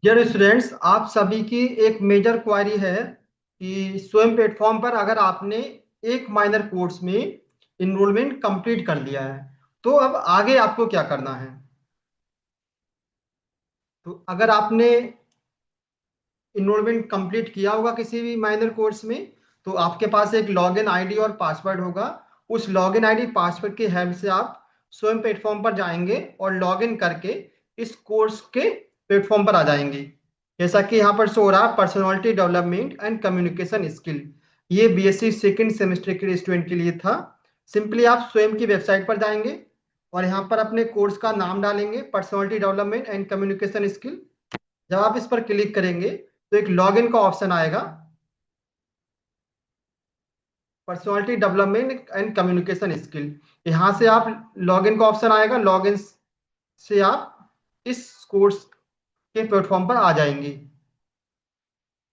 Dear students, आप सभी की एक मेजर क्वारी है कि स्वयं प्लेटफॉर्म पर अगर आपने एक माइनर कोर्स में इनरोलमेंट कंप्लीट कर लिया है तो अब आगे आपको क्या करना है। तो अगर आपने इनरोलमेंट कंप्लीट किया होगा किसी भी माइनर कोर्स में तो आपके पास एक लॉगिन आईडी और पासवर्ड होगा। उस लॉगिन आईडी पासवर्ड की हेल्प से आप स्वयं प्लेटफॉर्म पर जाएंगे और लॉगिन करके इस कोर्स के प्लेटफॉर्म पर आ जाएंगे। जैसा कि यहाँ पर शो हो रहा है, personality development and communication skill. ये बीएससी सेकंड सेमेस्टर के स्टूडेंट के लिए था। सिंपली आप स्वयं की वेबसाइट पर जाएंगे और यहाँ पर अपने कोर्स का नाम डालेंगे, personality development and communication skill. जब आप इस पर क्लिक करेंगे तो एक लॉगिन का ऑप्शन आएगा, personality development and communication skill. यहाँ से आप लॉगिन का ऑप्शन आएगा, लॉगिन से आप इस कोर्स के प्लेटफॉर्म पर आ जाएंगे।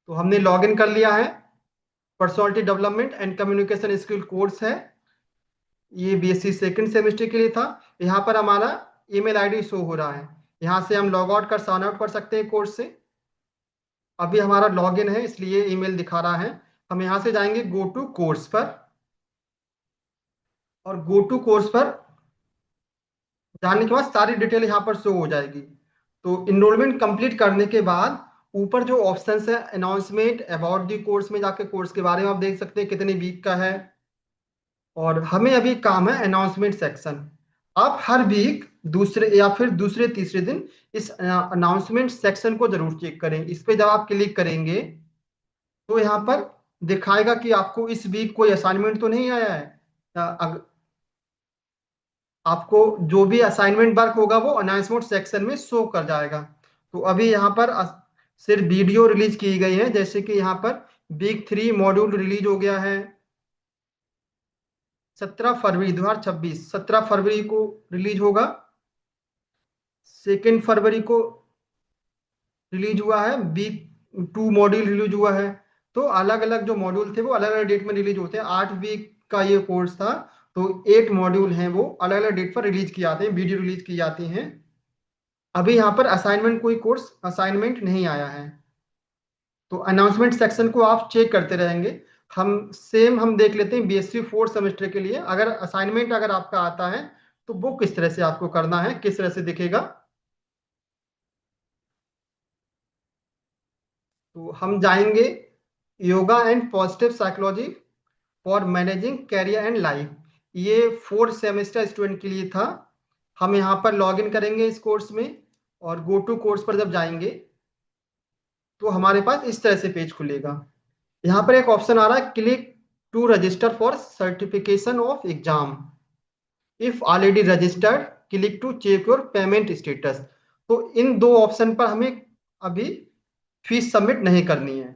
तो हमने लॉगिन कर लिया है। Personality development and communication skill course है, ये बीएससी सेकंड सेमेस्टर के लिए था। यहाँ पर हमारा ईमेल आईडी शो हो रहा है। यहाँ से हम लॉग आउट कर साइन आउट कर सकते हैं कोर्स से। अभी हमारा लॉगिन है इसलिए ईमेल दिखा रहा है। हम यहाँ से जाएंगे गो टू कोर्स पर, और गो टू कोर्स पर जाने के बाद सारी डिटेल यहाँ पर शो हो जाएगी। तो इनरोलमेंट कंप्लीट करने के बाद ऊपर जो ऑप्शंस है, अनाउंसमेंट अबाउट दी कोर्स में जाके कोर्स के बारे में आप देख सकते हैं कितने वीक का है। और हमें अभी काम है अनाउंसमेंट सेक्शन। आप हर वीक दूसरे या फिर दूसरे तीसरे दिन इस अनाउंसमेंट सेक्शन को जरूर चेक करें। इस पे जब आप क्लिक करेंगे तो यहाँ पर दिखाएगा कि आपको इस वीक कोई असाइनमेंट तो नहीं आया है। आपको जो भी असाइनमेंट वर्क होगा वो अनाउंसमेंट सेक्शन में शो कर जाएगा। तो अभी यहाँ पर सिर्फ वीडियो रिलीज की गई है, जैसे कि यहाँ पर वीक 3 मॉड्यूल रिलीज हो गया है 17 फरवरी 2026। 17 फरवरी को रिलीज होगा, 2 फरवरी को रिलीज हुआ है, वीक 2 मॉड्यूल रिलीज हुआ है। तो अलग अलग जो मॉड्यूल थे वो अलग अलग डेट में रिलीज होते हैं। 8 वीक का ये कोर्स था, तो 8 मॉड्यूल हैं वो अलग अलग डेट पर रिलीज किए जाते हैं, वीडियो रिलीज की जाती हैं। अभी यहाँ पर असाइनमेंट कोई कोर्स असाइनमेंट नहीं आया है। तो अनाउंसमेंट सेक्शन को आप चेक करते रहेंगे। हम देख लेते हैं बीएससी फोर्थ सेमेस्टर के लिए अगर असाइनमेंट अगर आपका आता है तो वो किस तरह से आपको करना है, किस तरह से दिखेगा। तो हम जाएंगे yoga and positive psychology for managing career and life. ये फोर्थ सेमेस्टर स्टूडेंट के लिए था। हम यहाँ पर लॉग इन करेंगे इस कोर्स में और गो टू कोर्स पर जब जाएंगे तो हमारे पास इस तरह से पेज खुलेगा। यहाँ पर एक ऑप्शन आ रहा है, click to register for certification of exam. If already registered, click to check your payment status. तो इन दो ऑप्शन पर हमें अभी फीस सबमिट नहीं करनी है।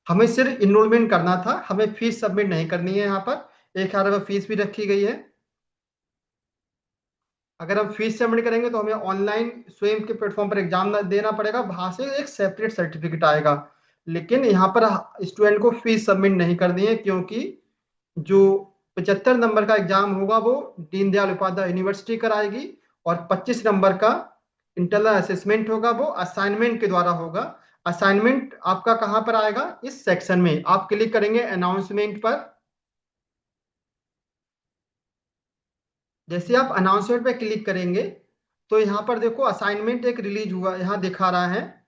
हमें सिर्फ इनरोलमेंट करना था, हमें फीस सबमिट नहीं करनी है। यहाँ पर 1,000 फीस भी रखी गई है। अगर हम फीस सबमिट करेंगे तो हमें ऑनलाइन स्वयं के प्लेटफॉर्म पर एग्जाम देना पड़ेगा, वहां से एक सेपरेट सर्टिफिकेट आएगा। लेकिन यहाँ पर स्टूडेंट को फीस सबमिट नहीं करनी है, क्योंकि जो 75 नंबर का एग्जाम होगा वो दीनदयाल उपाध्याय यूनिवर्सिटी कराएगी, और 25 नंबर का इंटरनल असेसमेंट होगा वो असाइनमेंट के द्वारा होगा। असाइनमेंट आपका कहाँ पर आएगा, इस सेक्शन में आप क्लिक करेंगे अनाउंसमेंट पर। जैसे आप अनाउंसमेंट पे क्लिक करेंगे तो यहाँ पर देखो असाइनमेंट एक रिलीज हुआ यहाँ दिखा रहा है,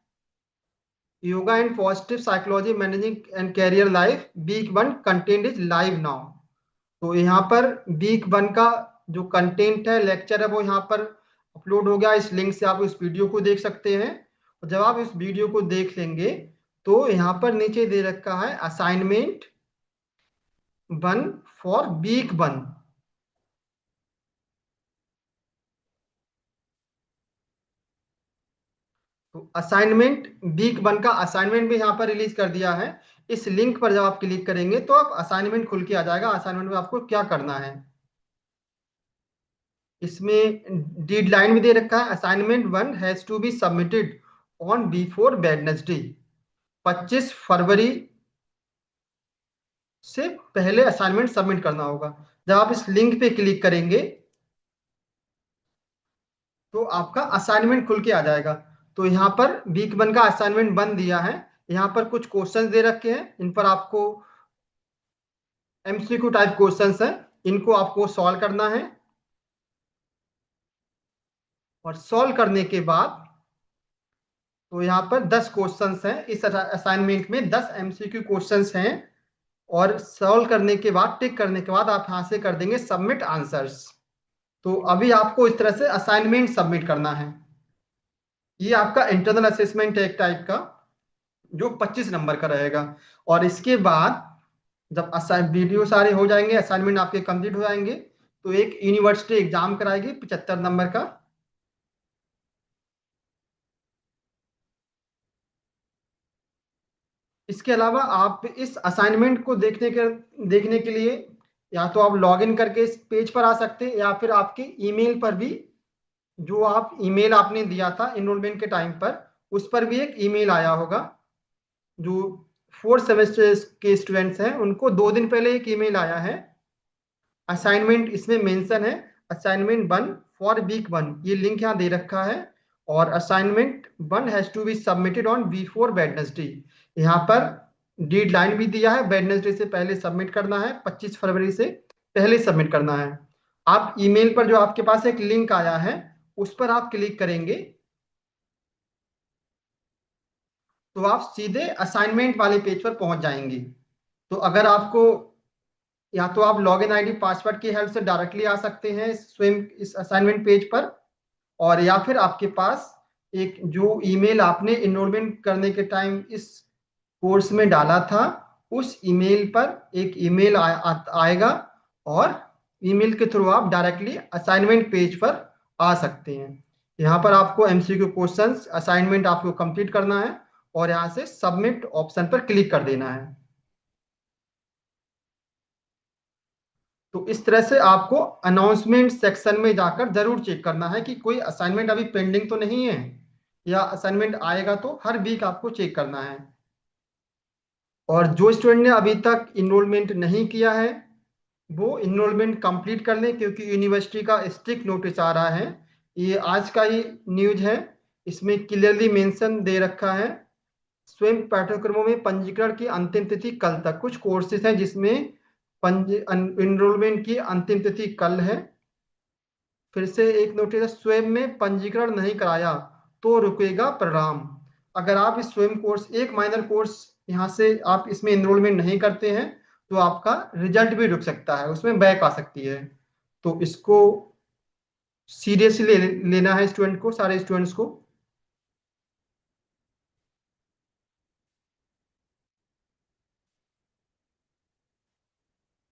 yoga and positive psychology managing and career life week 1 content is live now. तो यहाँ पर वीक 1 का जो कंटेंट है, लेक्चर है, वो यहाँ पर अपलोड हो गया। इस लिंक से आप इस वीडियो को देख सकते हैं। और जब आप इस वीडियो को देख लेंगे तो यहाँ पर नीचे दे रखा है असाइनमेंट 1 फॉर वीक 1। तो वीक 1 का असाइनमेंट भी यहाँ पर रिलीज कर दिया है। इस लिंक पर जब आप क्लिक करेंगे तो आप असाइनमेंट खुल के आ जाएगा। असाइनमेंट में आपको क्या करना है, इसमें डेडलाइन भी दे रखा है, assignment 1 has to be submitted on before Wednesday. 25 फरवरी से पहले असाइनमेंट सबमिट करना होगा। जब आप इस लिंक पे क्लिक करेंगे तो आपका असाइनमेंट खुल के आ जाएगा। तो यहाँ पर वीक 1 का असाइनमेंट 1 दिया है। यहाँ पर कुछ क्वेश्चंस दे रखे हैं, इन पर आपको एमसीक्यू टाइप क्वेश्चंस हैं, इनको आपको सॉल्व करना है। और सॉल्व करने के बाद तो यहाँ पर 10 क्वेश्चंस हैं, इस असाइनमेंट में 10 एमसीक्यू क्वेश्चंस हैं। और सॉल्व करने के बाद, टिक करने के बाद आप यहाँ से कर देंगे सबमिट आंसर्स। तो अभी आपको इस तरह से असाइनमेंट सबमिट करना है। ये आपका इंटरनल असेसमेंट है एक टाइप का, जो 25 नंबर का रहेगा। और इसके बाद जब वीडियो सारे हो जाएंगे, असाइनमेंट आपके कंप्लीट हो जाएंगे, तो एक यूनिवर्सिटी एग्जाम कराएगी 75 नंबर का। इसके अलावा आप इस असाइनमेंट को देखने के लिए या तो आप लॉगिन करके इस पेज पर आ सकते हैं, या फिर आपके ईमेल पर भी, जो आप ईमेल आपने दिया था इनरोलमेंट के टाइम पर, उस पर भी एक ईमेल आया होगा। जो 4 सेमेस्टर के स्टूडेंट्स हैं उनको 2 दिन पहले एक ईमेल आया है। असाइनमेंट इसमें मेंशन है, असाइनमेंट 1 फॉर वीक 1, ये लिंक यहाँ दे रखा है। और assignment 1 has to be submitted on before Wednesday, यहाँ पर डेडलाइन भी दिया है, वेडनेसडे से पहले सबमिट करना है, 25 फरवरी से पहले सबमिट करना है। आप ईमेल पर जो आपके पास एक लिंक आया है, उस पर आप क्लिक करेंगे तो आप सीधे असाइनमेंट वाले पेज पर पहुंच जाएंगे। तो अगर आपको, या तो आप लॉगिन आईडी पासवर्ड की हेल्प से डायरेक्टली आ सकते हैं स्वयं इस असाइनमेंट पेज पर, और या फिर आपके पास एक जो ईमेल आपने इनरोलमेंट करने के टाइम इस कोर्स में डाला था, उस ईमेल पर एक ईमेल आएगा, और ईमेल के थ्रू आप डायरेक्टली असाइनमेंट पेज पर आ सकते हैं। यहाँ पर आपको एमसीक्यू क्वेश्चंस असाइनमेंट आपको कंप्लीट करना है, और यहाँ से सबमिट ऑप्शन पर क्लिक कर देना है। तो इस तरह से आपको अनाउंसमेंट सेक्शन में जाकर जरूर चेक करना है कि कोई असाइनमेंट अभी पेंडिंग तो नहीं है, या असाइनमेंट आएगा तो हर वीक आपको चेक करना है। और जो स्टूडेंट ने अभी तक इनरोलमेंट नहीं किया है, वो इनरोलमेंट कंप्लीट कर लें, क्योंकि यूनिवर्सिटी का स्ट्रिक्ट नोटिस आ रहा है। ये आज का ही न्यूज है, इसमें क्लियरली मेंशन दे रखा है, स्वयं पाठ्यक्रमों में पंजीकरण की अंतिम तिथि कल तक। कुछ कोर्सेज हैं जिसमें इनरोलमेंट की अंतिम तिथि कल है। फिर से एक नोटिस है, स्वयं में पंजीकरण नहीं कराया तो रुकेगा परिणाम। अगर आप इस स्वयं कोर्स, एक माइनर कोर्स यहाँ से आप इसमें इनरोलमेंट नहीं करते हैं, तो आपका रिजल्ट भी रुक सकता है, उसमें बैक आ सकती है। तो इसको सीरियसली लेना है स्टूडेंट को, सारे स्टूडेंट्स को।